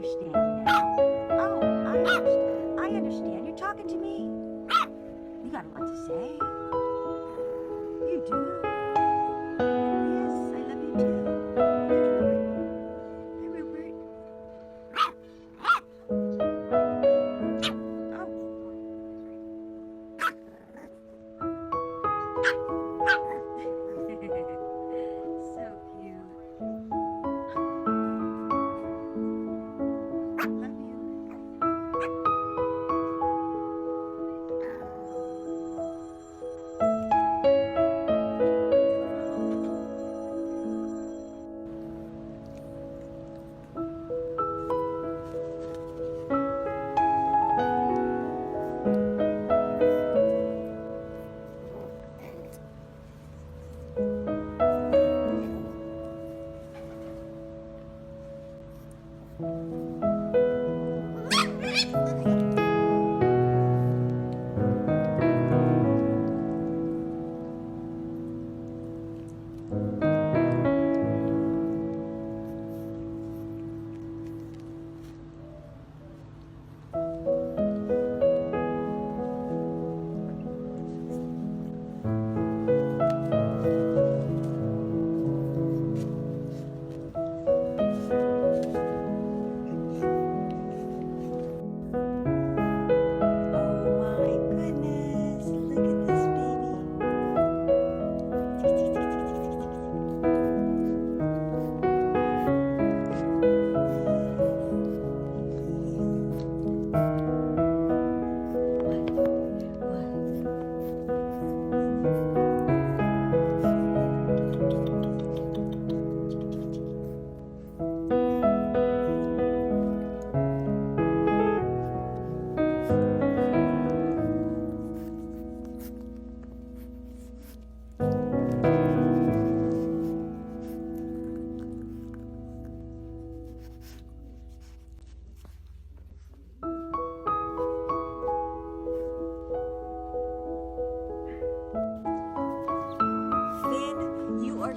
understand now. Oh, I understand. I understand. You're talking to me. You got a lot to say. You do. Yes, I love you too. Hi, Rupert. So cute. Love you.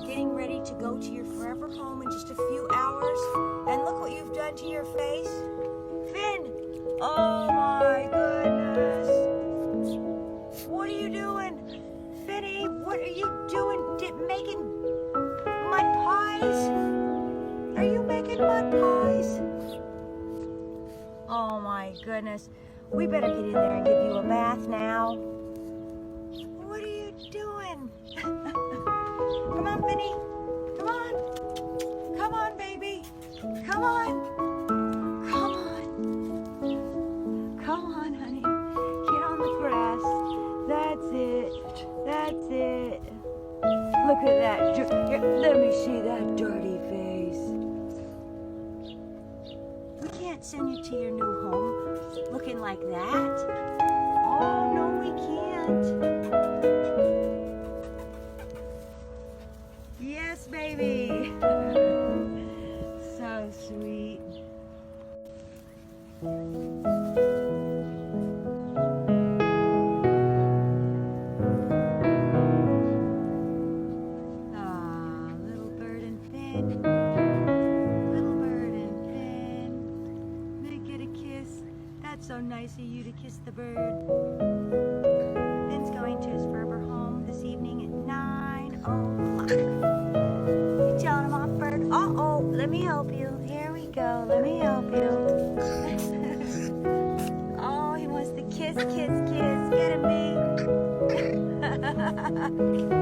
Getting ready to go to your forever home in just a few hours, and look what you've done to your face. Finn! Oh my goodness! What are you doing? Finny, what are you doing? Making mud pies? Are you making mud pies? Oh my goodness. We better get in there and give you a bath now. What are you doing? Come on, Finny. Come on. Come on, baby. Come on. Come on. Come on, honey. Get on the grass. That's it. That's it. Look at that. Here, let me see that dirty face. We can't send you to your new home looking like that. Oh, no, we can't. Yes, baby. So sweet. Ah, little bird and Finn. Little bird and Finn. They get a kiss. That's so nice of you to kiss the bird. Finn's going to his forever home this evening at 9:00. You telling him off, bird? Uh-oh, let me help you. Here we go. Let me help you. Oh, he wants to kiss, kiss, kiss. Get him, me.